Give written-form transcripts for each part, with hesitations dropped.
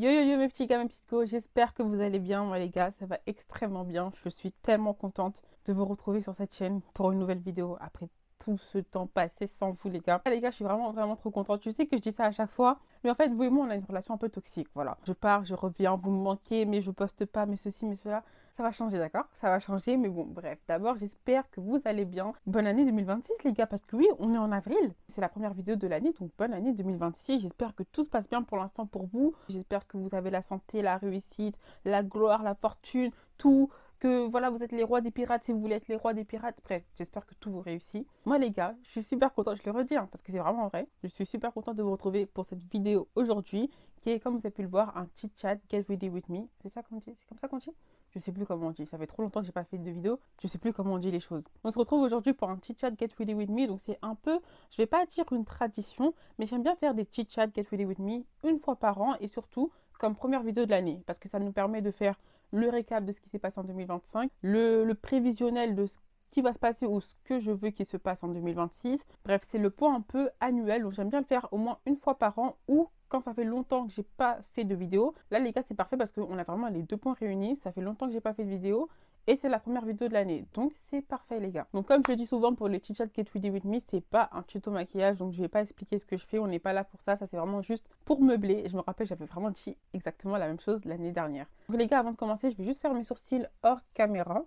Yo yo yo mes petits gars, mes petites go, j'espère que vous allez bien. Moi les gars, ça va extrêmement bien. Je suis tellement contente de vous retrouver sur cette chaîne pour une nouvelle vidéo après tout ce temps passé sans vous les gars. Les gars, je suis vraiment trop contente. Je sais que je dis ça à chaque fois, mais en fait vous et moi on a une relation un peu toxique, voilà. Je pars, je reviens, vous me manquez, mais je poste pas, mais ceci, mais cela. Ça va changer, d'accord? Ça va changer, mais bon, bref. D'abord, j'espère que vous allez bien. Bonne année 2026, les gars, parce que oui, on est en avril. C'est la première vidéo de l'année, donc bonne année 2026. J'espère que tout se passe bien pour l'instant pour vous. J'espère que vous avez la santé, la réussite, la gloire, la fortune, tout. Que voilà, vous êtes les rois des pirates si vous voulez être les rois des pirates. Bref, j'espère que tout vous réussit. Moi, les gars, je suis super contente, je le redis, hein, parce que c'est vraiment vrai. Je suis super contente de vous retrouver pour cette vidéo aujourd'hui, qui est, comme vous avez pu le voir, un chit chat Get Ready With Me. C'est ça qu'on dit? C'est comme ça qu'on dit? Je sais plus comment on dit, ça fait trop longtemps que j'ai pas fait de vidéo, je sais plus comment on dit les choses. On se retrouve aujourd'hui pour un chit chat Get Ready With Me, donc c'est un peu, je vais pas dire une tradition, mais j'aime bien faire des chit chat Get Ready With Me une fois par an et surtout comme première vidéo de l'année, parce que ça nous permet de faire le récap de ce qui s'est passé en 2025, le prévisionnel de ce qui va se passer ou ce que je veux qu'il se passe en 2026. Bref, c'est le point un peu annuel, donc j'aime bien le faire au moins une fois par an ou quand ça fait longtemps que j'ai pas fait de vidéo. Là les gars, c'est parfait parce qu'on a vraiment les deux points réunis. Ça fait longtemps que j'ai pas fait de vidéo et c'est la première vidéo de l'année, donc c'est parfait les gars. Donc comme je le dis souvent pour les chit chat Get Ready With Me, c'est pas un tuto maquillage, donc je vais pas expliquer ce que je fais, on n'est pas là pour ça, ça c'est vraiment juste pour meubler. Et je me rappelle, j'avais vraiment dit exactement la même chose l'année dernière. Donc les gars, avant de commencer, je vais juste faire mes sourcils hors caméra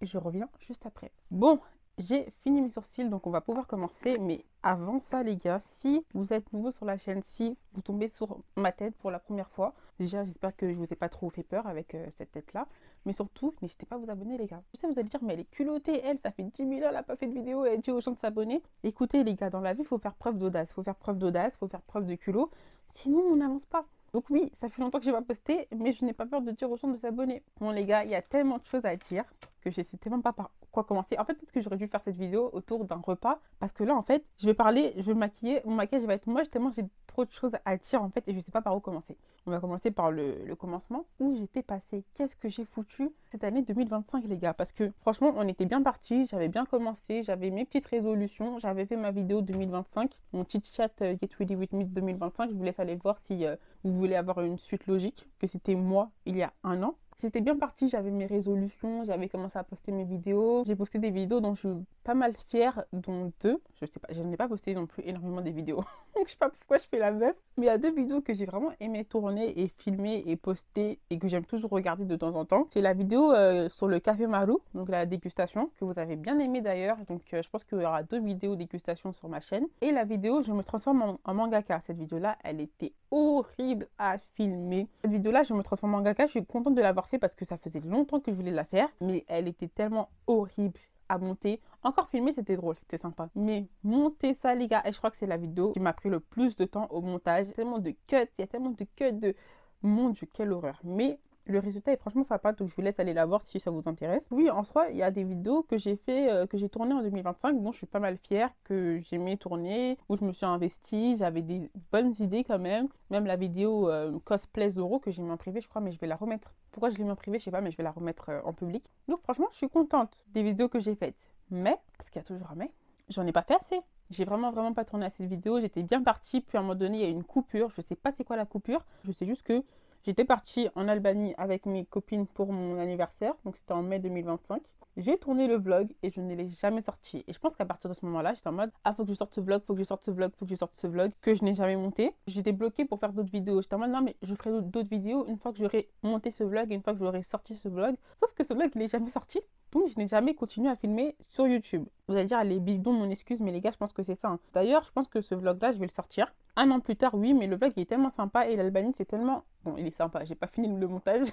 et je reviens juste après. Bon, j'ai fini mes sourcils, donc on va pouvoir commencer. Mais avant ça, les gars, si vous êtes nouveau sur la chaîne, si vous tombez sur ma tête pour la première fois, déjà, j'espère que je vous ai pas trop fait peur avec cette tête-là. Mais surtout, n'hésitez pas à vous abonner, les gars. Je sais, vous allez dire, mais elle est culottée, elle, ça fait 10 000 ans, elle n'a pas fait de vidéo, elle dit aux gens de s'abonner. Écoutez, les gars, dans la vie, il faut faire preuve d'audace. Il faut faire preuve d'audace, il faut faire preuve de culot. Sinon, on n'avance pas. Donc oui, ça fait longtemps que je n'ai pas posté, mais je n'ai pas peur de dire aux gens de s'abonner. Bon les gars, il y a tellement de choses à dire que je ne sais tellement pas par quoi commencer. En fait, peut-être que j'aurais dû faire cette vidéo autour d'un repas, parce que là, en fait, je vais parler, je vais me maquiller, mon maquillage va être moche tellement j'ai trop de choses à dire en fait, et je ne sais pas par où commencer. On va commencer par le commencement, où j'étais passée. Qu'est-ce que j'ai foutu cette année 2025 les gars? Parce que franchement, on était bien parti, j'avais bien commencé, j'avais mes petites résolutions, j'avais fait ma vidéo 2025, mon petit chat Get Ready With Me 2025. Je vous laisse aller voir si vous voulez avoir une suite logique, que c'était moi il y a un an. J'étais bien partie, j'avais mes résolutions, j'avais commencé à poster mes vidéos. J'ai posté des vidéos dont je suis pas mal fière, dont deux. Je sais pas, je n'ai pas posté non plus énormément des vidéos. Je sais pas pourquoi je fais la meuf. Mais il y a deux vidéos que j'ai vraiment aimé tourner et filmer et poster et que j'aime toujours regarder de temps en temps. C'est la vidéo sur le café Maru, donc la dégustation, que vous avez bien aimé d'ailleurs. Donc je pense qu'il y aura deux vidéos dégustation sur ma chaîne. Et la vidéo Je me transforme en mangaka. Cette vidéo-là, elle était horrible à filmer. Cette vidéo-là, Je me transforme en mangaka, je suis contente de l'avoir fait parce que ça faisait longtemps que je voulais la faire. Mais elle était tellement horrible à monter. Encore filmer, c'était drôle, c'était sympa. Mais monter ça, les gars, et je crois que c'est la vidéo qui m'a pris le plus de temps au montage. Il y a tellement de cuts, il y a tellement de cuts de... Mon Dieu, quelle horreur. Mais le résultat est franchement sympa, donc je vous laisse aller la voir si ça vous intéresse. Oui, en soi, il y a des vidéos que j'ai fait, que j'ai tournées en 2025, dont je suis pas mal fière, que j'aimais tourner, où je me suis investie, j'avais des bonnes idées quand même. Même la vidéo cosplay Zoro que j'ai mis en privé, je crois, mais je vais la remettre. Pourquoi je l'ai mis en privé, je sais pas, mais je vais la remettre en public. Donc franchement, je suis contente des vidéos que j'ai faites. Mais, parce qu'il y a toujours un mais, j'en ai pas fait assez. J'ai vraiment pas tourné assez de vidéos, j'étais bien partie, puis à un moment donné, il y a eu une coupure. Je sais pas c'est quoi la coupure, je sais juste que j'étais partie en Albanie avec mes copines pour mon anniversaire, donc c'était en mai 2025. J'ai tourné le vlog et je ne l'ai jamais sorti. Et je pense qu'à partir de ce moment-là, j'étais en mode « Ah, faut que je sorte ce vlog, faut que je sorte ce vlog, faut que je sorte ce vlog » que je n'ai jamais monté. J'étais bloquée pour faire d'autres vidéos. J'étais en mode « Non, mais je ferai d'autres vidéos une fois que j'aurai monté ce vlog et une fois que j'aurai sorti ce vlog. » Sauf que ce vlog, il n'est jamais sorti. Donc, je n'ai jamais continué à filmer sur YouTube. Vous allez dire, elle est bidon, mon excuse, mais les gars, je pense que c'est ça. Hein. D'ailleurs, je pense que ce vlog-là, je vais le sortir. Un an plus tard, oui, mais le vlog, il est tellement sympa et l'Albanie, c'est tellement... Bon, il est sympa, j'ai pas fini le montage.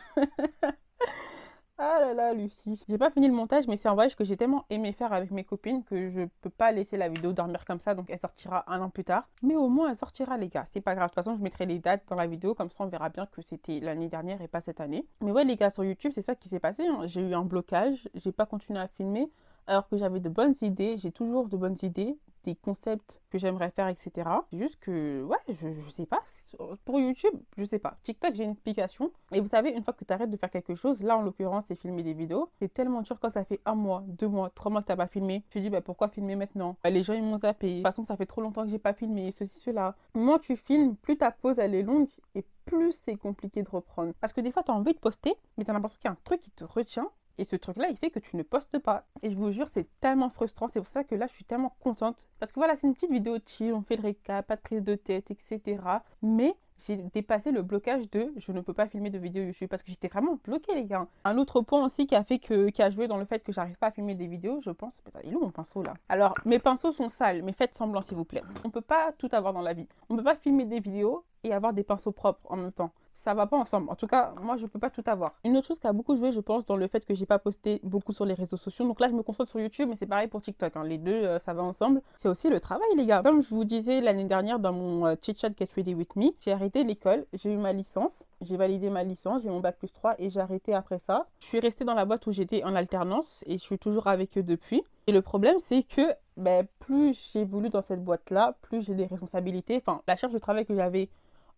Ah là là, Lucie. J'ai pas fini le montage, mais c'est un voyage que j'ai tellement aimé faire avec mes copines que je peux pas laisser la vidéo dormir comme ça, donc elle sortira un an plus tard. Mais au moins, elle sortira, les gars. C'est pas grave. De toute façon, je mettrai les dates dans la vidéo, comme ça, on verra bien que c'était l'année dernière et pas cette année. Mais ouais, les gars, sur YouTube, c'est ça qui s'est passé. Hein. J'ai eu un blocage, j'ai pas continué à filmer, alors que j'avais de bonnes idées. J'ai toujours de bonnes idées. des concepts que j'aimerais faire, etc. C'est juste que, ouais, je sais pas. Pour YouTube, je sais pas. TikTok, j'ai une explication. Et vous savez, une fois que tu arrêtes de faire quelque chose, là en l'occurrence, c'est filmer des vidéos. C'est tellement dur quand ça fait 1 mois, 2 mois, 3 mois que t'as pas filmé. Tu te dis, bah, pourquoi filmer maintenant? Bah, les gens, ils m'ont zappé. De toute façon, ça fait trop longtemps que j'ai pas filmé. Ceci, cela. Moins tu filmes, plus ta pause, elle est longue et plus c'est compliqué de reprendre. Parce que des fois, tu as envie de poster, mais tu as l'impression qu'il y a un truc qui te retient. Et ce truc-là, il fait que tu ne postes pas. Et je vous jure, c'est tellement frustrant. C'est pour ça que là, je suis tellement contente. Parce que voilà, c'est une petite vidéo chill, on fait le récap, pas de prise de tête, etc. Mais j'ai dépassé le blocage de je ne peux pas filmer de vidéos YouTube parce que j'étais vraiment bloquée, les gars. Un autre point aussi qui a joué dans le fait que j'arrive pas à filmer des vidéos, je pense. Putain, il est où mon pinceau là? Alors, mes pinceaux sont sales, mais faites semblant s'il vous plaît. On peut pas tout avoir dans la vie. On peut pas filmer des vidéos et avoir des pinceaux propres en même temps. Ça va pas ensemble. En tout cas, moi, je peux pas tout avoir. Une autre chose qui a beaucoup joué, je pense, dans le fait que j'ai pas posté beaucoup sur les réseaux sociaux. Donc là, je me concentre sur YouTube, mais c'est pareil pour TikTok. Hein. Les deux, ça va ensemble. C'est aussi le travail, les gars. Comme je vous disais l'année dernière dans mon chit-chat Get Ready With Me, j'ai arrêté l'école, j'ai eu ma licence, j'ai validé ma licence, j'ai mon bac+3 et j'ai arrêté après ça. Je suis restée dans la boîte où j'étais en alternance et je suis toujours avec eux depuis. Et le problème, c'est que plus j'évolue dans cette boîte-là, plus j'ai des responsabilités. Enfin, la charge de travail que j'avais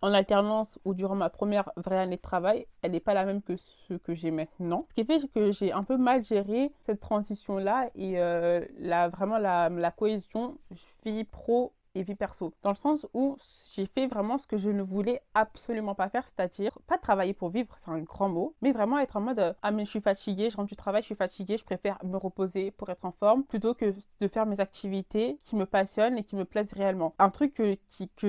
en alternance ou durant ma première vraie année de travail, elle n'est pas la même que ce que j'ai maintenant. Ce qui fait que j'ai un peu mal géré cette transition-là et vraiment la cohésion vie pro et vie perso. Dans le sens où j'ai fait vraiment ce que je ne voulais absolument pas faire, c'est-à-dire pas travailler pour vivre, c'est un grand mot, mais vraiment être en mode ah mais je suis fatiguée, je rentre du travail, je suis fatiguée, je préfère me reposer pour être en forme plutôt que de faire mes activités qui me passionnent et qui me plaisent réellement. Un truc que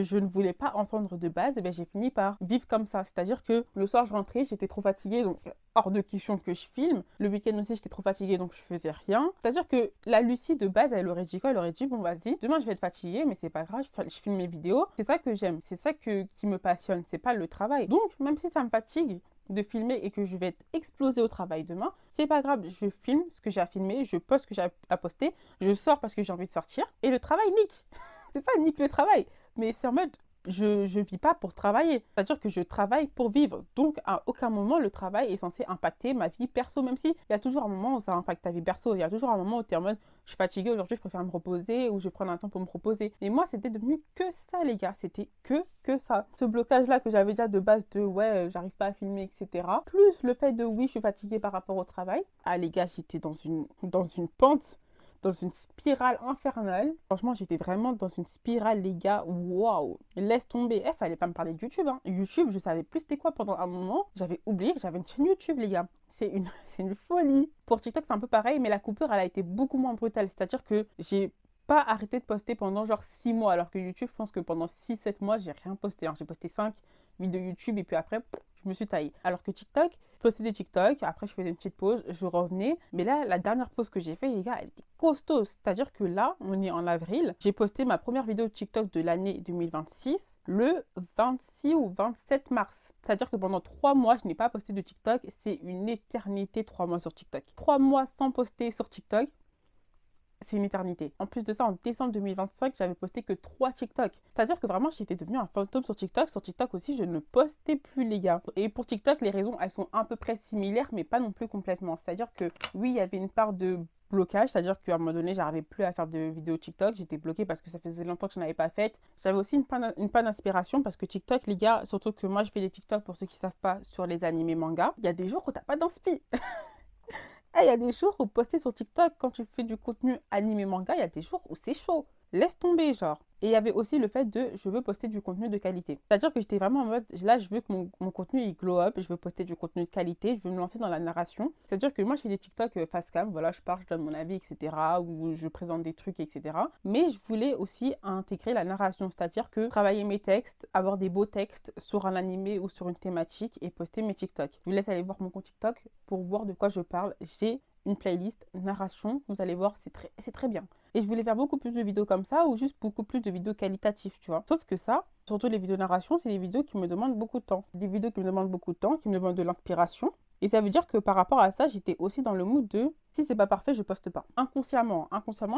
je ne voulais pas entendre de base, j'ai fini par vivre comme ça, c'est-à-dire que le soir je rentrais, j'étais trop fatiguée, donc hors de question que je filme. Le week-end aussi, j'étais trop fatiguée, donc je faisais rien. C'est-à-dire que la Lucie de base, elle aurait dit quoi? Elle aurait dit, bon, vas-y, demain, je vais être fatiguée, mais c'est pas grave, je filme mes vidéos. C'est ça que j'aime, c'est ça qui me passionne, c'est pas le travail. Donc, même si ça me fatigue de filmer et que je vais être explosée au travail demain, c'est pas grave, je filme ce que j'ai à filmer, je poste ce que j'ai à poster, je sors parce que j'ai envie de sortir, et le travail nique. C'est pas nique le travail, mais c'est en mode, je vis pas pour travailler. C'est-à-dire que je travaille pour vivre. Donc, à aucun moment, le travail est censé impacter ma vie perso. Même si il y a toujours un moment où ça impacte ta vie perso. Il y a toujours un moment où tu es en mode, je suis fatiguée aujourd'hui, je préfère me reposer ou je vais prendre un temps pour me reposer. Et moi, c'était devenu que ça, les gars. C'était que ça. Ce blocage-là que j'avais déjà de base de, ouais, j'arrive pas à filmer, etc. Plus le fait de, oui, je suis fatiguée par rapport au travail. Ah, les gars, j'étais dans une pente, dans une spirale infernale. Franchement, j'étais vraiment dans une spirale, les gars. Waouh! Laisse tomber. Fallait pas me parler de YouTube. Hein. YouTube, je savais plus c'était quoi pendant un moment. J'avais oublié que j'avais une chaîne YouTube, les gars. C'est une folie. Pour TikTok, c'est un peu pareil, mais la coupure, elle a été beaucoup moins brutale. C'est-à-dire que j'ai pas arrêté de poster pendant genre 6 mois, alors que YouTube, je pense que pendant 6-7 mois, j'ai rien posté. Hein. J'ai posté 5 vidéos YouTube et puis après, je me suis taillée. Alors que TikTok, je postais des TikTok, après je faisais une petite pause, je revenais. Mais là, la dernière pause que j'ai fait, les gars, elle était costaud. C'est-à-dire que là, on est en avril, j'ai posté ma première vidéo de TikTok de l'année 2026 le 26 ou 27 mars. C'est-à-dire que pendant 3 mois, je n'ai pas posté de TikTok. C'est une éternité, 3 mois sur TikTok. 3 mois sans poster sur TikTok, c'est une éternité. En plus de ça, en décembre 2025, j'avais posté que 3 TikTok. C'est-à-dire que vraiment, j'étais devenue un fantôme sur TikTok. Sur TikTok aussi, je ne postais plus, les gars. Et pour TikTok, les raisons, elles sont à peu près similaires, mais pas non plus complètement. C'est-à-dire que, oui, il y avait une part de blocage, c'est-à-dire qu'à un moment donné, j'arrivais plus à faire de vidéos TikTok. J'étais bloquée parce que ça faisait longtemps que je n'avais pas fait. J'avais aussi une panne d'inspiration parce que TikTok, les gars, surtout que moi, je fais des TikTok, pour ceux qui ne savent pas, sur les animés manga. Il y a des jours où t'as pas d'inspi. Il y a des jours où poster sur TikTok, quand tu fais du contenu animé manga, il y a des jours où c'est chaud. Laisse tomber, genre. Et il y avait aussi le fait de, je veux poster du contenu de qualité. C'est-à-dire que j'étais vraiment en mode, là, je veux que mon contenu, il glow up, je veux poster du contenu de qualité, je veux me lancer dans la narration. C'est-à-dire que moi, je fais des TikTok face cam, voilà, je parle, je donne mon avis, etc., ou je présente des trucs, etc. Mais je voulais aussi intégrer la narration, c'est-à-dire que travailler mes textes, avoir des beaux textes sur un animé ou sur une thématique et poster mes TikTok. Je vous laisse aller voir mon compte TikTok pour voir de quoi je parle. J'ai une playlist narration, vous allez voir, c'est très bien. Et je voulais faire beaucoup plus de vidéos comme ça ou juste beaucoup plus de vidéos qualitatives, tu vois. Sauf que ça, surtout les vidéos narration, c'est des vidéos qui me demandent beaucoup de temps. Des vidéos qui me demandent beaucoup de temps, qui me demandent de l'inspiration. Et ça veut dire que par rapport à ça, j'étais aussi dans le mood de si c'est pas parfait, je poste pas. Inconsciemment,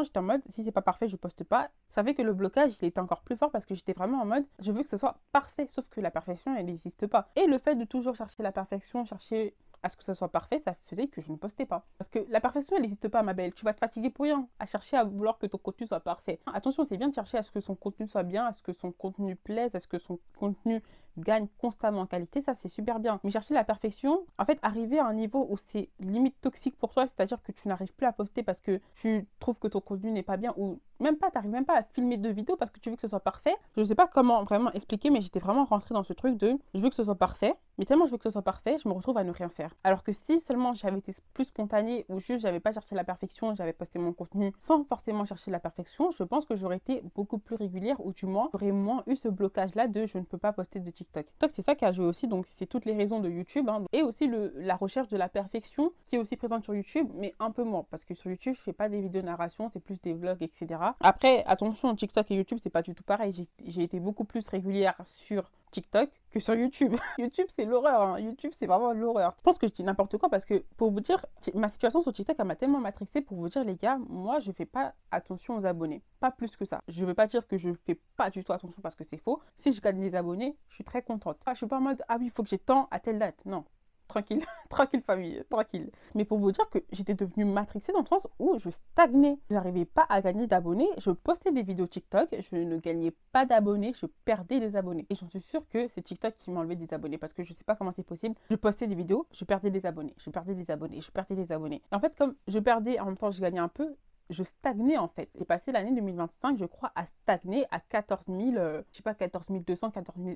j'étais en mode si c'est pas parfait, je poste pas. Ça fait que le blocage, il était encore plus fort parce que j'étais vraiment en mode je veux que ce soit parfait, sauf que la perfection, elle n'existe pas. Et le fait de toujours chercher la perfection, chercher à ce que ça soit parfait, ça faisait que je ne postais pas. Parce que la perfection, elle n'existe pas, ma belle. Tu vas te fatiguer pour rien à chercher à vouloir que ton contenu soit parfait. Attention, c'est bien de chercher à ce que son contenu soit bien, à ce que son contenu plaise, à ce que son contenu gagne constamment en qualité, ça c'est super bien. Mais chercher la perfection, en fait, arriver à un niveau où c'est limite toxique pour toi, c'est-à-dire que tu n'arrives plus à poster parce que tu trouves que ton contenu n'est pas bien, ou même pas, t'arrives même pas à filmer de vidéos parce que tu veux que ce soit parfait. Je ne sais pas comment vraiment expliquer, mais j'étais vraiment rentrée dans ce truc de je veux que ce soit parfait, mais tellement je veux que ce soit parfait, je me retrouve à ne rien faire. Alors que si seulement j'avais été plus spontanée ou juste j'avais pas cherché la perfection, j'avais posté mon contenu sans forcément chercher la perfection, je pense que j'aurais été beaucoup plus régulière, ou du moins j'aurais moins eu ce blocage là de je ne peux pas poster de TikTok. TikTok, c'est ça qui a joué aussi, donc c'est toutes les raisons de YouTube, hein, et aussi la recherche de la perfection qui est aussi présente sur YouTube, mais un peu moins, parce que sur YouTube je fais pas des vidéos narration, c'est plus des vlogs, etc. Après, attention, TikTok et YouTube c'est pas du tout pareil, j'ai été beaucoup plus régulière sur TikTok que sur YouTube. YouTube c'est l'horreur, hein. YouTube c'est vraiment l'horreur. Je pense que je dis n'importe quoi parce que pour vous dire, ma situation sur TikTok elle m'a tellement matrixée. Pour vous dire les gars, moi je fais pas attention aux abonnés, pas plus que ça. Je veux pas dire que je fais pas du tout attention parce que c'est faux. Si je gagne des abonnés, je suis très contente. Je suis pas en mode ah oui il faut que j'ai tant à telle date, non. Tranquille, tranquille famille, tranquille. Mais pour vous dire que j'étais devenue matrixée dans le sens où je stagnais. Je n'arrivais pas à gagner d'abonnés. Je postais des vidéos TikTok, je ne gagnais pas d'abonnés, je perdais des abonnés. Et j'en suis sûre que c'est TikTok qui m'a enlevé des abonnés parce que je sais pas comment c'est possible. Je postais des vidéos, je perdais des abonnés, je perdais des abonnés, je perdais des abonnés. Et en fait, comme je perdais, en même temps je gagnais un peu, je stagnais en fait. J'ai passé l'année 2025, je crois, à stagner à 14 000, je sais pas, 14 200,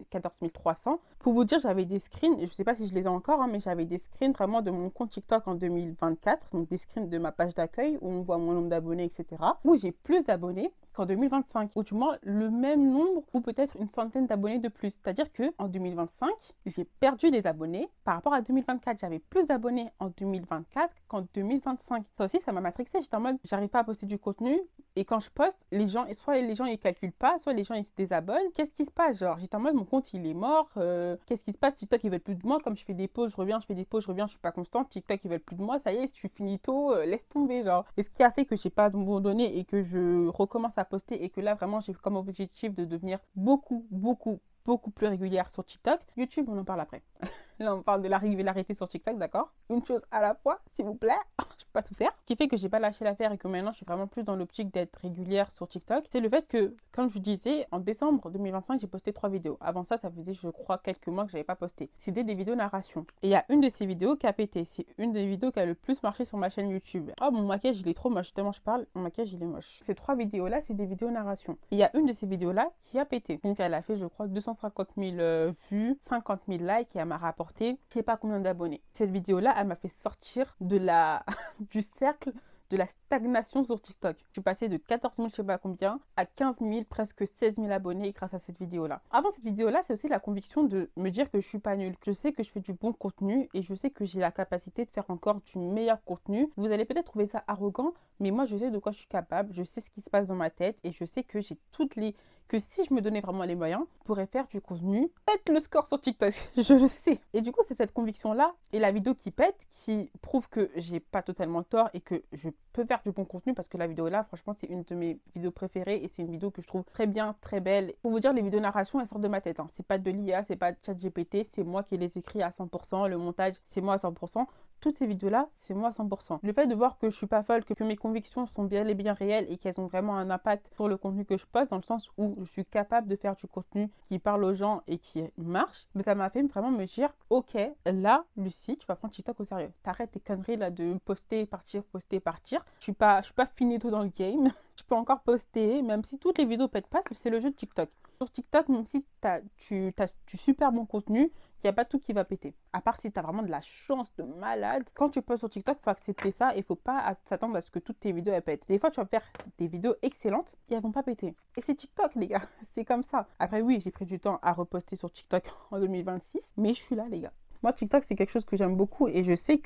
14 300. Pour vous dire, j'avais des screens, je sais pas si je les ai encore, hein, mais j'avais des screens vraiment de mon compte TikTok en 2024, donc des screens de ma page d'accueil où on voit mon nombre d'abonnés, etc. Où j'ai plus d'abonnés qu'en 2025, ou du moins le même nombre ou peut-être une centaine d'abonnés de plus. C'est-à-dire que en 2025, j'ai perdu des abonnés par rapport à 2024. J'avais plus d'abonnés en 2024 qu'en 2025. Ça aussi, ça m'a matrixée. J'étais en mode, j'arrive pas à poster du contenu et quand je poste, les gens, soit les gens ils calculent pas, soit les gens ils se désabonnent. Qu'est-ce qui se passe? Genre, j'étais en mode, mon compte il est mort. Qu'est-ce qui se passe? TikTok ils veulent plus de moi. Comme je fais des pauses, je reviens, je fais des pauses, je reviens, je suis pas constante. TikTok ils veulent plus de moi. Ça y est, je suis finito, laisse tomber, genre. Et ce qui a fait que j'ai pas abandonné et que je recommence à poster et que là vraiment j'ai comme objectif de devenir beaucoup plus régulière sur TikTok. YouTube, on en parle après. Là, on parle de la régularité sur TikTok, d'accord? Une chose à la fois, s'il vous plaît. Je peux pas tout faire. Ce qui fait que j'ai pas lâché l'affaire et que maintenant, je suis vraiment plus dans l'optique d'être régulière sur TikTok. C'est le fait que, comme je vous disais, en décembre 2025, j'ai posté 3 vidéos. Avant ça, ça faisait, je crois, quelques mois que j'avais pas posté. C'était des vidéos narration. Et il y a une de ces vidéos qui a pété. C'est une des vidéos qui a le plus marché sur ma chaîne YouTube. Oh, mon maquillage, il est trop moche. Tellement je parle, mon maquillage, il est moche. Ces 3 vidéos-là, c'est des vidéos narration. Il y a une de ces vidéos-là qui a pété. Donc, elle a fait, je crois, 250 000 vues, 50 000 likes et elle m'a rapporté je sais pas combien d'abonnés. Cette vidéo-là, elle m'a fait sortir de du cercle de la stagnation sur TikTok. Je suis passée de 14 000 je sais pas combien à 15 000, presque 16 000 abonnés grâce à cette vidéo-là. Avant cette vidéo-là, c'est aussi la conviction de me dire que je suis pas nulle. Je sais que je fais du bon contenu et je sais que j'ai la capacité de faire encore du meilleur contenu. Vous allez peut-être trouver ça arrogant, mais moi je sais de quoi je suis capable, je sais ce qui se passe dans ma tête et je sais que j'ai que si je me donnais vraiment les moyens, je pourrais faire du contenu, pète le score sur TikTok, je le sais. Et du coup, c'est cette conviction-là et la vidéo qui pète qui prouve que j'ai pas totalement tort et que je peux faire du bon contenu parce que la vidéo-là, franchement, c'est une de mes vidéos préférées et c'est une vidéo que je trouve très bien, très belle. Pour vous dire, les vidéos narration, elles sortent de ma tête. Hein. C'est pas de l'IA, c'est pas de ChatGPT, c'est moi qui les écris à 100%, le montage, c'est moi à 100%. Toutes ces vidéos-là, c'est moi à 100%. Le fait de voir que je suis pas folle, que mes convictions sont bien et bien réelles et qu'elles ont vraiment un impact sur le contenu que je poste, dans le sens où je suis capable de faire du contenu qui parle aux gens et qui marche, mais ça m'a fait vraiment me dire, ok, là, Lucie, tu vas prendre TikTok au sérieux. T'arrêtes tes conneries là de poster, partir, poster, partir. Je suis pas finito dans le game. Je peux encore poster, même si toutes les vidéos pètent pas, c'est le jeu de TikTok. Sur TikTok, même si tu super bon contenu, il n'y a pas tout qui va péter. À part si tu as vraiment de la chance de malade. Quand tu postes sur TikTok, il faut accepter ça et il ne faut pas s'attendre à ce que toutes tes vidéos elles pètent. Des fois, tu vas faire des vidéos excellentes et elles ne vont pas péter. Et c'est TikTok, les gars. C'est comme ça. Après, oui, j'ai pris du temps à reposter sur TikTok en 2026, mais je suis là, les gars. Moi, TikTok, c'est quelque chose que j'aime beaucoup et je sais,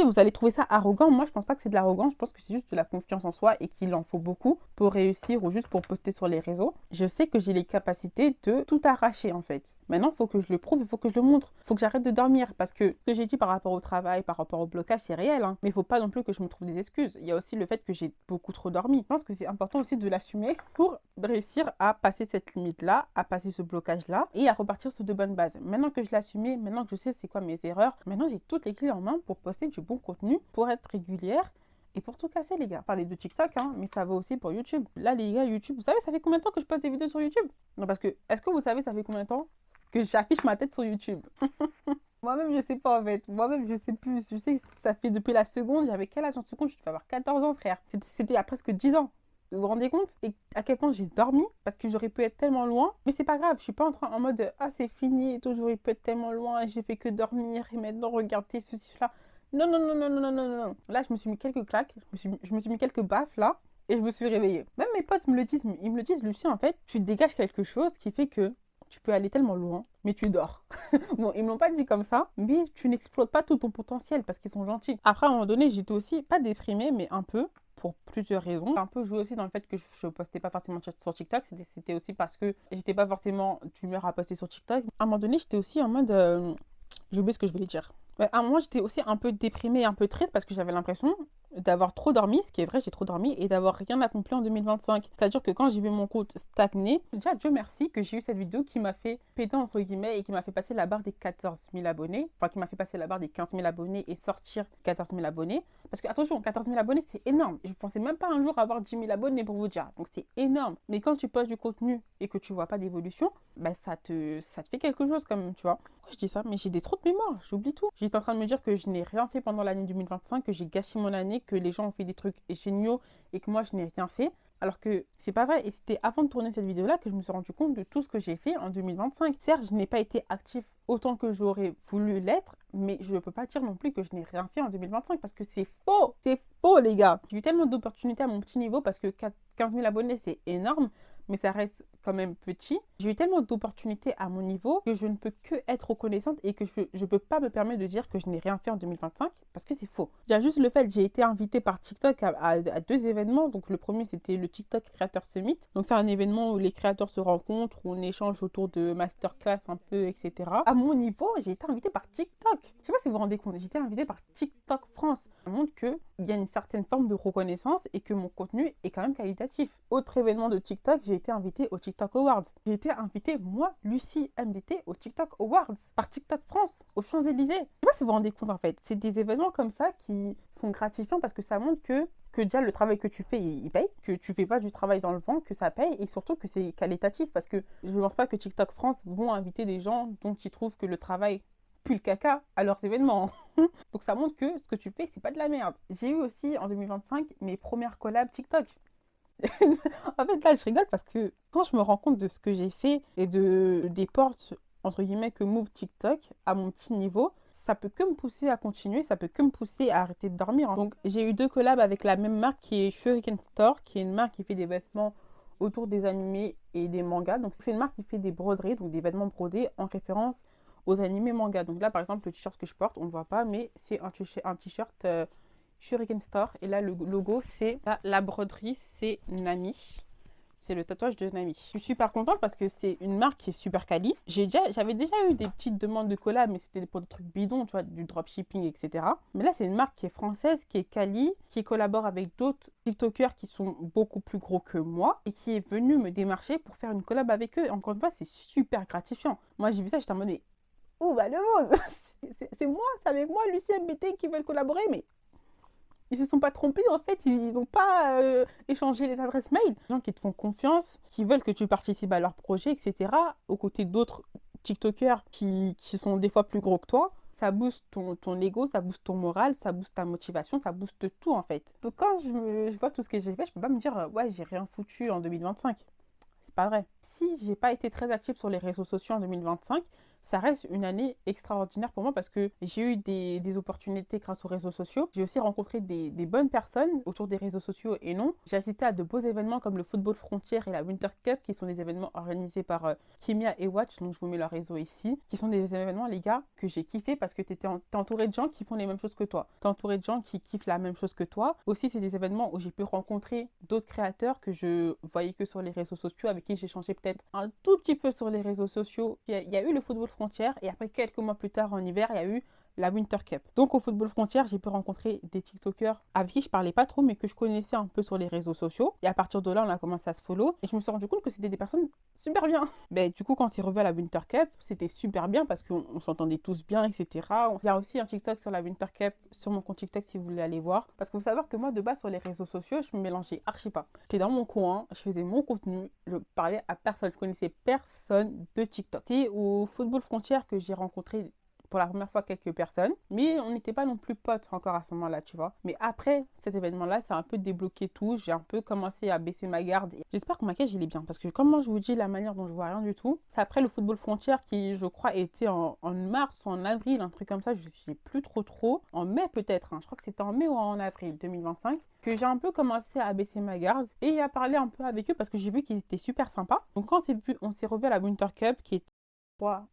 vous allez trouver ça arrogant. Moi, je pense pas que c'est de l'arrogance. Je pense que c'est juste de la confiance en soi et qu'il en faut beaucoup pour réussir ou juste pour poster sur les réseaux. Je sais que j'ai les capacités de tout arracher, en fait. Maintenant, il faut que je le prouve, il faut que je le montre. Il faut que j'arrête de dormir parce que ce que j'ai dit par rapport au travail, par rapport au blocage, c'est réel. Hein. Mais il faut pas non plus que je me trouve des excuses. Il y a aussi le fait que j'ai beaucoup trop dormi. Je pense que c'est important aussi de l'assumer pour réussir à passer cette limite-là, à passer ce blocage-là et à repartir sur de bonnes bases. Maintenant que je l'ai assumé, maintenant que je sais c'est quoi mes erreurs, maintenant j'ai toutes les clés en main pour poster du bon contenu, pour être régulière et pour tout casser, les gars. Parler de TikTok, hein, mais ça va aussi pour YouTube. Là, les gars, YouTube, vous savez, ça fait combien de temps que je poste des vidéos sur YouTube? Non, parce que, est-ce que vous savez, ça fait combien de temps que j'affiche ma tête sur YouTube? Moi-même, je sais pas, en fait. Moi-même, je sais plus. Je sais que ça fait depuis la seconde. J'avais quel âge en seconde? Je devais avoir 14 ans, frère. C'était il y a presque 10 ans. Vous vous rendez compte? Et à quel point j'ai dormi? Parce que j'aurais pu être tellement loin. Mais c'est pas grave. Je suis pas en mode, ah, c'est fini et tout. J'aurais pu être tellement loin et j'ai fait que dormir. Et maintenant, regardez ceci, cela. Non, non, non, non, non, non, non, non. Là, je me suis mis quelques claques. Je me suis mis quelques baffes, là. Et je me suis réveillée. Même mes potes me le disent. Ils me le disent, Lucie, en fait, tu dégages quelque chose qui fait que tu peux aller tellement loin, mais tu dors. Bon, ils me l'ont pas dit comme ça, mais tu n'exploites pas tout ton potentiel parce qu'ils sont gentils. Après, à un moment donné, j'étais aussi, pas déprimée, mais un peu, pour plusieurs raisons. Un peu joué aussi dans le fait que je postais pas forcément sur TikTok. C'était aussi parce que j'étais pas forcément d'humeur à poster sur TikTok. À un moment donné, j'étais aussi en mode... j'ai oublié ce que je voulais dire. Ouais, à un moment, j'étais aussi un peu déprimée, un peu triste parce que j'avais l'impression d'avoir trop dormi, ce qui est vrai, j'ai trop dormi, et d'avoir rien accompli en 2025. C'est-à-dire que quand j'ai vu mon compte stagner, déjà, Dieu merci que j'ai eu cette vidéo qui m'a fait péter, entre guillemets, et qui m'a fait passer la barre des 14 000 abonnés, enfin, qui m'a fait passer la barre des 15 000 abonnés et sortir 14 000 abonnés. Parce que, attention, 14 000 abonnés, c'est énorme. Je pensais même pas un jour avoir 10 000 abonnés pour vous dire. Donc, c'est énorme. Mais quand tu postes du contenu et que tu vois pas d'évolution, bah, ça te fait quelque chose quand même, tu vois. Pourquoi je dis ça? Mais j'ai des trous de mémoire, j'oublie tout. J'étais en train de me dire que je n'ai rien fait pendant l'année 2025, que j'ai gâché mon année, que les gens ont fait des trucs géniaux et que moi, je n'ai rien fait. Alors que c'est pas vrai. Et c'était avant de tourner cette vidéo-là que je me suis rendu compte de tout ce que j'ai fait en 2025. Certes, je n'ai pas été actif autant que j'aurais voulu l'être, mais je ne peux pas dire non plus que je n'ai rien fait en 2025 parce que c'est faux. C'est faux, les gars. J'ai eu tellement d'opportunités à mon petit niveau parce que 15 000 abonnés, c'est énorme, mais ça reste quand même petit. J'ai eu tellement d'opportunités à mon niveau que je ne peux que être reconnaissante et que je ne peux pas me permettre de dire que je n'ai rien fait en 2025 parce que c'est faux. Il y a juste le fait que j'ai été invitée par TikTok à 2 événements. Donc le premier, c'était le TikTok Creator Summit. Donc c'est un événement où les créateurs se rencontrent, où on échange autour de masterclass un peu, etc. À mon niveau, j'ai été invitée par TikTok. Je ne sais pas si vous vous rendez compte, j'ai été invitée par TikTok France. Ça montre qu'il y a une certaine forme de reconnaissance et que mon contenu est quand même qualitatif. Autre événement de TikTok, j'ai été invitée au TikTok Awards. J'ai été invitée, moi, Lucie MDT, au TikTok Awards par TikTok France, aux Champs-Élysées. Je ne sais pas si vous vous rendez compte en fait. C'est des événements comme ça qui sont gratifiants parce que ça montre que déjà le travail que tu fais, il paye, que tu fais pas du travail dans le vent, que ça paye et surtout que c'est qualitatif parce que je ne pense pas que TikTok France vont inviter des gens dont ils trouvent que le travail pue le caca à leurs événements. Donc ça montre que ce que tu fais, c'est pas de la merde. J'ai eu aussi en 2025 mes premières collabs TikTok. En fait, là, je rigole parce que quand je me rends compte de ce que j'ai fait et des portes, entre guillemets, que m'ouvre TikTok à mon petit niveau, ça peut que me pousser à continuer, ça peut que me pousser à arrêter de dormir, hein. Donc, j'ai eu 2 collabs avec la même marque qui est Shuriken Store, qui est une marque qui fait des vêtements autour des animés et des mangas. Donc, c'est une marque qui fait des broderies, donc des vêtements brodés en référence aux animés mangas. Donc là, par exemple, le t-shirt que je porte, on ne le voit pas, mais c'est un t-shirt Shuriken Store. Et là, le logo, c'est la broderie, c'est Nami. C'est le tatouage de Nami. Je suis super contente parce que c'est une marque qui est super quali. J'avais déjà eu des petites demandes de collab, mais c'était pour des trucs bidons, tu vois, du dropshipping, etc. Mais là, c'est une marque qui est française, qui est quali, qui collabore avec d'autres TikTokers qui sont beaucoup plus gros que moi et qui est venu me démarcher pour faire une collab avec eux. Encore une fois, c'est super gratifiant. Moi, j'ai vu ça, j'étais en mode, où va le monde? C'est moi, c'est avec moi, Lucie MBT, qui veulent collaborer, mais ils se sont pas trompés en fait, ils n'ont pas échangé les adresses mail. Des gens qui te font confiance, qui veulent que tu participes à leur projet, etc. Aux côtés d'autres TikTokers qui sont des fois plus gros que toi. Ça booste ton ego, ça booste ton moral, ça booste ta motivation, ça booste tout en fait. Donc quand je vois tout ce que j'ai fait, je peux pas me dire ouais, j'ai rien foutu en 2025. C'est pas vrai. Si j'ai pas été très active sur les réseaux sociaux en 2025, ça reste une année extraordinaire pour moi parce que j'ai eu des opportunités grâce aux réseaux sociaux. J'ai aussi rencontré des bonnes personnes autour des réseaux sociaux et non. J'ai assisté à de beaux événements comme le Football Frontière et la Winter Cup qui sont des événements organisés par Kimia et Watch, donc je vous mets leur réseau ici, qui sont des événements, les gars, que j'ai kiffé parce que t'es entouré de gens qui font les mêmes choses que toi. T'es entouré de gens qui kiffent la même chose que toi. Aussi, c'est des événements où j'ai pu rencontrer d'autres créateurs que je voyais que sur les réseaux sociaux, avec qui j'ai changé peut-être un tout petit peu sur les réseaux sociaux. Il y a eu le Football Frontière et après quelques mois plus tard en hiver, il y a eu la Winter Cup. Donc au Football Frontières, j'ai pu rencontrer des TikTokers avec qui je parlais pas trop, mais que je connaissais un peu sur les réseaux sociaux. Et à partir de là, on a commencé à se follow. Et je me suis rendu compte que c'était des personnes super bien. Ben, du coup, quand c'est revu à la Winter Cup, c'était super bien parce qu'on s'entendait tous bien, etc. Il y a aussi un TikTok sur la Winter Cup, sur mon compte TikTok si vous voulez aller voir. Parce qu'il faut savoir que moi, de base, sur les réseaux sociaux, je me mélangeais archi pas. J'étais dans mon coin, je faisais mon contenu, je parlais à personne, je connaissais personne de TikTok. C'est au Football Frontières que j'ai rencontré pour la première fois quelques personnes, mais on n'était pas non plus potes encore à ce moment-là, tu vois. Mais après cet événement-là, ça a un peu débloqué tout, j'ai un peu commencé à baisser ma garde. J'espère que mon maquillage il est bien, parce que comme moi je vous dis la manière dont je vois rien du tout, c'est après le Football Frontières qui, je crois, était en mars ou en avril, un truc comme ça, je sais plus trop, en mai peut-être, hein. Je crois que c'était en mai ou en avril 2025, que j'ai un peu commencé à baisser ma garde et à parler un peu avec eux parce que j'ai vu qu'ils étaient super sympas. Donc quand on s'est revu à la Winter Cup qui était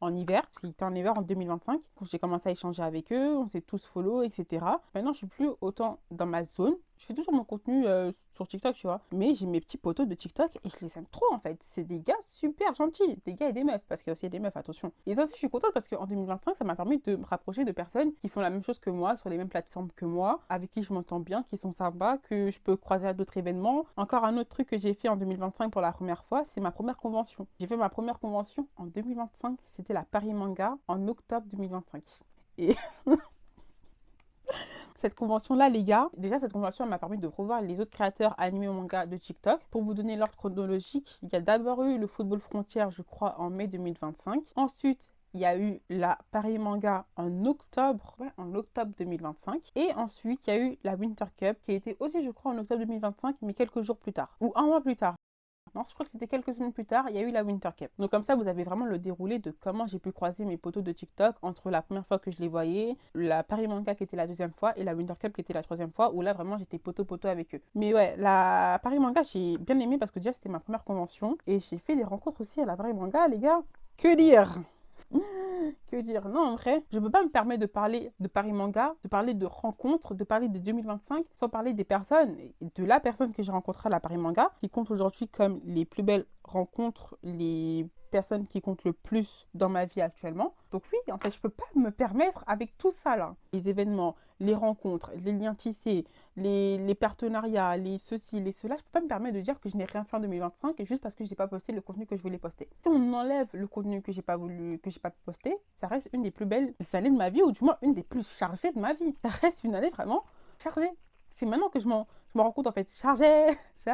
en hiver, parce qu'il était en hiver en 2025. Quand j'ai commencé à échanger avec eux, on s'est tous follow, etc. Maintenant, je suis plus autant dans ma zone. Je fais toujours mon contenu sur TikTok, tu vois. Mais j'ai mes petits potos de TikTok et je les aime trop, en fait. C'est des gars super gentils. Des gars et des meufs, parce qu'il y a aussi des meufs, attention. Et ça aussi, je suis contente parce qu'en 2025, ça m'a permis de me rapprocher de personnes qui font la même chose que moi, sur les mêmes plateformes que moi, avec qui je m'entends bien, qui sont sympas, que je peux croiser à d'autres événements. Encore un autre truc que j'ai fait en 2025 pour la première fois, c'est ma première convention. J'ai fait ma première convention en 2025. C'était la Paris Manga en octobre 2025. Et cette convention-là, les gars, déjà cette convention m'a permis de revoir les autres créateurs animés manga de TikTok. Pour vous donner l'ordre chronologique, il y a d'abord eu le Football Frontières, je crois, en mai 2025. Ensuite, il y a eu la Paris Manga en octobre 2025. Et ensuite, il y a eu la Winter Cup qui a été aussi, je crois, en octobre 2025, mais quelques jours plus tard. Ou un mois plus tard. Non, je crois que c'était quelques semaines plus tard, il y a eu la Winter Cup. Donc comme ça, vous avez vraiment le déroulé de comment j'ai pu croiser mes potos de TikTok entre la première fois que je les voyais, la Paris Manga qui était la deuxième fois et la Winter Cup qui était la troisième fois, où là vraiment j'étais poto-poto avec eux. Mais ouais, la Paris Manga, j'ai bien aimé parce que déjà c'était ma première convention et j'ai fait des rencontres aussi à la Paris Manga, les gars. Que dire? Que dire? Non, en vrai, je ne peux pas me permettre de parler de Paris Manga, de parler de rencontres, de parler de 2025, sans parler des personnes, de la personne que j'ai rencontrée à la Paris Manga, qui compte aujourd'hui comme les plus belles rencontres, les personnes qui comptent le plus dans ma vie actuellement. Donc oui, en fait, je peux pas me permettre avec tout ça là. Les événements, les rencontres, les liens tissés, les partenariats, les ceci, les cela, je peux pas me permettre de dire que je n'ai rien fait en 2025 et juste parce que je n'ai pas posté le contenu que je voulais poster. Si on enlève le contenu que j'ai pas posté, ça reste une des plus belles années de ma vie, ou du moins une des plus chargées de ma vie. Ça reste une année vraiment chargée. C'est maintenant que je me rends compte en fait, chargée. C'est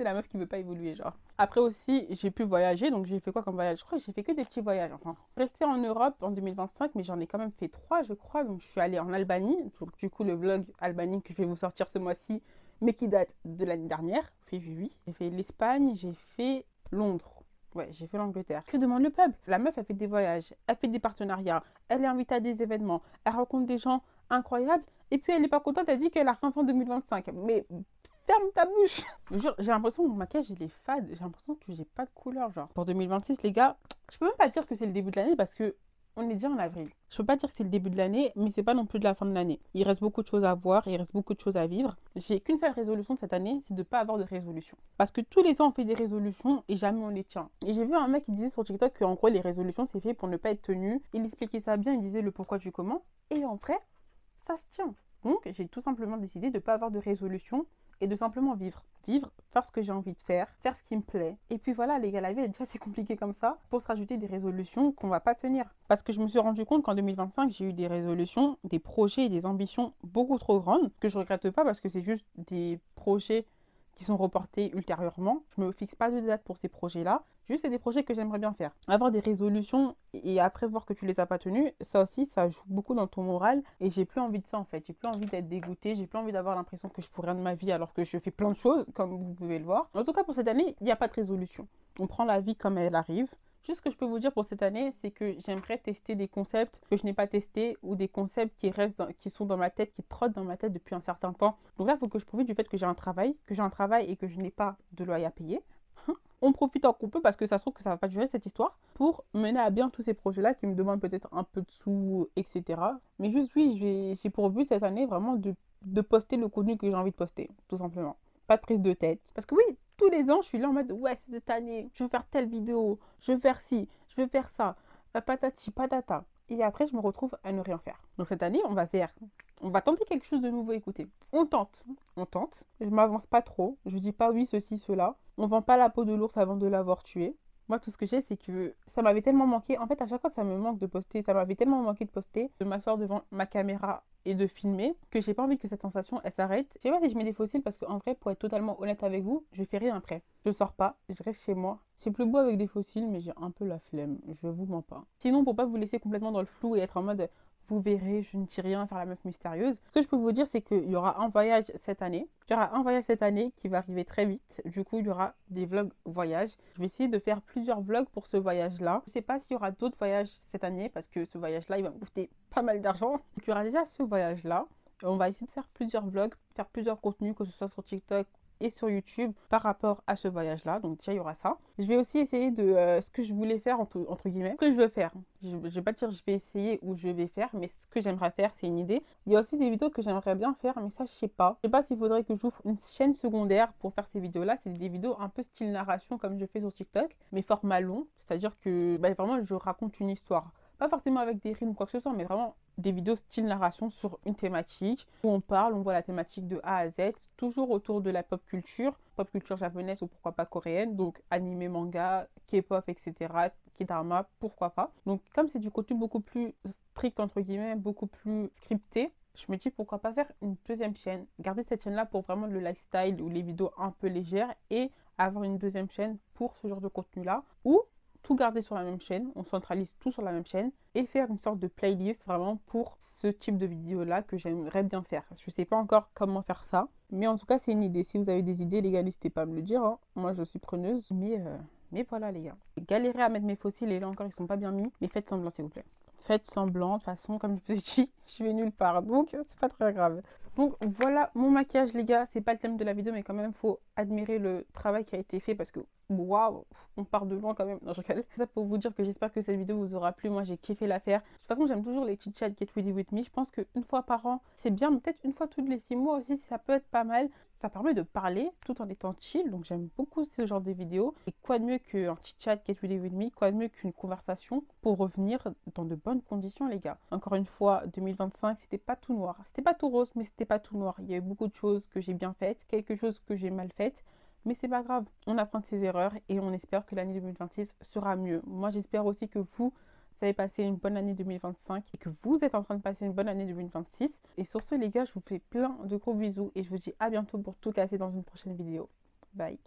la meuf qui veut pas évoluer, genre. Après aussi, j'ai pu voyager, donc j'ai fait quoi comme voyage? Je crois que j'ai fait que des petits voyages, enfin. Resté en Europe en 2025, mais j'en ai quand même fait 3, je crois. Donc je suis allée en Albanie, donc du coup le vlog Albanie que je vais vous sortir ce mois-ci, mais qui date de l'année dernière. Oui. J'ai fait l'Espagne, j'ai fait Londres. Ouais, j'ai fait l'Angleterre. Que demande le peuple? La meuf, elle fait des voyages, elle fait des partenariats, elle est invitée à des événements, elle rencontre des gens incroyables, et puis elle n'est pas contente, elle dit qu'elle a rien fait en 2025. Mais ferme ta bouche! Je jure, j'ai l'impression que mon maquillage il est fade, j'ai l'impression que j'ai pas de couleur, genre. Pour 2026, les gars, je peux même pas dire que c'est le début de l'année parce que on est déjà en avril. Je peux pas dire que c'est le début de l'année, mais c'est pas non plus de la fin de l'année. Il reste beaucoup de choses à voir, il reste beaucoup de choses à vivre. J'ai qu'une seule résolution cette année, c'est de pas avoir de résolution. Parce que tous les ans on fait des résolutions et jamais on les tient. Et j'ai vu un mec qui disait sur TikTok qu'en gros les résolutions c'est fait pour ne pas être tenu. Il expliquait ça bien, il disait le pourquoi du comment. Et en vrai, ça se tient. Donc j'ai tout simplement décidé de pas avoir de résolution et de simplement vivre. Vivre, faire ce que j'ai envie de faire ce qui me plaît. Et puis voilà, les gars, la vie est déjà assez compliquée comme ça pour se rajouter des résolutions qu'on va pas tenir. Parce que je me suis rendu compte qu'en 2025, j'ai eu des résolutions, des projets et des ambitions beaucoup trop grandes que je regrette pas parce que c'est juste des projets qui sont reportés ultérieurement. Je me fixe pas de date pour ces projets-là. Juste, c'est des projets que j'aimerais bien faire. Avoir des résolutions et après voir que tu les as pas tenues, ça aussi, ça joue beaucoup dans ton moral. Et j'ai plus envie de ça en fait. J'ai plus envie d'être dégoûtée. J'ai plus envie d'avoir l'impression que je fais rien de ma vie alors que je fais plein de choses, comme vous pouvez le voir. En tout cas, pour cette année, il n'y a pas de résolution. On prend la vie comme elle arrive. Juste ce que je peux vous dire pour cette année, c'est que j'aimerais tester des concepts que je n'ai pas testés ou des concepts qui sont dans ma tête, qui trottent dans ma tête depuis un certain temps. Donc là, il faut que je profite du fait que j'ai un travail et que je n'ai pas de loyer à payer. On profite tant qu'on peut parce que ça se trouve que ça va pas durer cette histoire pour mener à bien tous ces projets-là qui me demandent peut-être un peu de sous, etc. Mais juste oui, j'ai pour but cette année vraiment de poster le contenu que j'ai envie de poster, tout simplement. Pas de prise de tête. Parce que oui, tous les ans, je suis là en mode ouais, c'est cette année, je veux faire telle vidéo, je veux faire ci, je veux faire ça, patati patata. et après je me retrouve à ne rien faire. Donc cette année, on va tenter quelque chose de nouveau, écoutez. On tente. Je m'avance pas trop. Je dis pas oui, ceci, cela. On vend pas la peau de l'ours avant de l'avoir tué. Moi, tout ce que j'ai, c'est que ça m'avait tellement manqué. En fait, à chaque fois, ça me manque de poster. Ça m'avait tellement manqué de poster, de m'asseoir devant ma caméra et de filmer, que j'ai pas envie que cette sensation, elle s'arrête. Je sais pas si je mets des fossiles parce qu'en vrai, pour être totalement honnête avec vous, je fais rien après. Je sors pas, je reste chez moi. C'est plus beau avec des fossiles, mais j'ai un peu la flemme. Je vous mens pas. Sinon, pour pas vous laisser complètement dans le flou et être en mode vous verrez, je ne dis rien, faire la meuf mystérieuse. Ce que je peux vous dire, c'est qu'il y aura un voyage cette année. Il y aura un voyage cette année qui va arriver très vite. Du coup, il y aura des vlogs voyages. Je vais essayer de faire plusieurs vlogs pour ce voyage-là. Je ne sais pas s'il y aura d'autres voyages cette année parce que ce voyage-là, il va me coûter pas mal d'argent. Donc, il y aura déjà ce voyage-là. On va essayer de faire plusieurs vlogs, faire plusieurs contenus, que ce soit sur TikTok et sur YouTube par rapport à ce voyage-là. Donc déjà, il y aura ça. Je vais aussi essayer de ce que je voulais faire, entre guillemets, ce que je veux faire. Je ne vais pas dire je vais essayer ou je vais faire, mais ce que j'aimerais faire, c'est une idée. Il y a aussi des vidéos que j'aimerais bien faire, mais ça, je sais pas. Je sais pas s'il faudrait que j'ouvre une chaîne secondaire pour faire ces vidéos-là. C'est des vidéos un peu style narration comme je fais sur TikTok, mais format long. C'est-à-dire que vraiment, je raconte une histoire. Pas forcément avec des rimes ou quoi que ce soit, mais vraiment des vidéos style narration sur une thématique où on parle, on voit la thématique de A à Z, toujours autour de la pop culture japonaise ou pourquoi pas coréenne, donc anime, manga, K-pop, etc., K-drama, pourquoi pas. Donc comme c'est du contenu beaucoup plus strict, entre guillemets, beaucoup plus scripté, je me dis pourquoi pas faire une deuxième chaîne, garder cette chaîne-là pour vraiment le lifestyle ou les vidéos un peu légères et avoir une deuxième chaîne pour ce genre de contenu-là, ou tout garder sur la même chaîne, on centralise tout sur la même chaîne et faire une sorte de playlist vraiment pour ce type de vidéo là que j'aimerais bien faire. Je sais pas encore comment faire ça, mais en tout cas c'est une idée. Si vous avez des idées, les gars, n'hésitez pas à me le dire, hein. Moi je suis preneuse, mais voilà les gars. J'ai galéré à mettre mes fossiles et là encore ils sont pas bien mis, mais faites semblant s'il vous plaît. Faites semblant, de toute façon comme je vous ai dit, je vais nulle part, donc c'est pas très grave. Donc voilà mon maquillage les gars, c'est pas le thème de la vidéo mais quand même faut admirer le travail qui a été fait parce que waouh, on part de loin quand même. Non, je rigole. Ça pour vous dire que j'espère que cette vidéo vous aura plu. Moi j'ai kiffé la faire. De toute façon j'aime toujours les chit chats Get Ready With Me. Je pense qu'une fois par an c'est bien, peut-être une fois tous les 6 mois aussi ça peut être pas mal. Ça permet de parler tout en étant chill, donc j'aime beaucoup ce genre de vidéos. Et quoi de mieux qu'un chit chat Get Ready With Me, quoi de mieux qu'une conversation pour revenir dans de bonnes conditions les gars. Encore une fois, 2025 c'était pas tout noir, c'était pas tout rose mais c'était pas tout noir. Il y a eu beaucoup de choses que j'ai bien faites, quelque chose que j'ai mal faites. Mais c'est pas grave, on apprend de ses erreurs et on espère que l'année 2026 sera mieux. Moi j'espère aussi que vous avez passé une bonne année 2025 et que vous êtes en train de passer une bonne année 2026. Et sur ce les gars, je vous fais plein de gros bisous et je vous dis à bientôt pour tout casser dans une prochaine vidéo. Bye.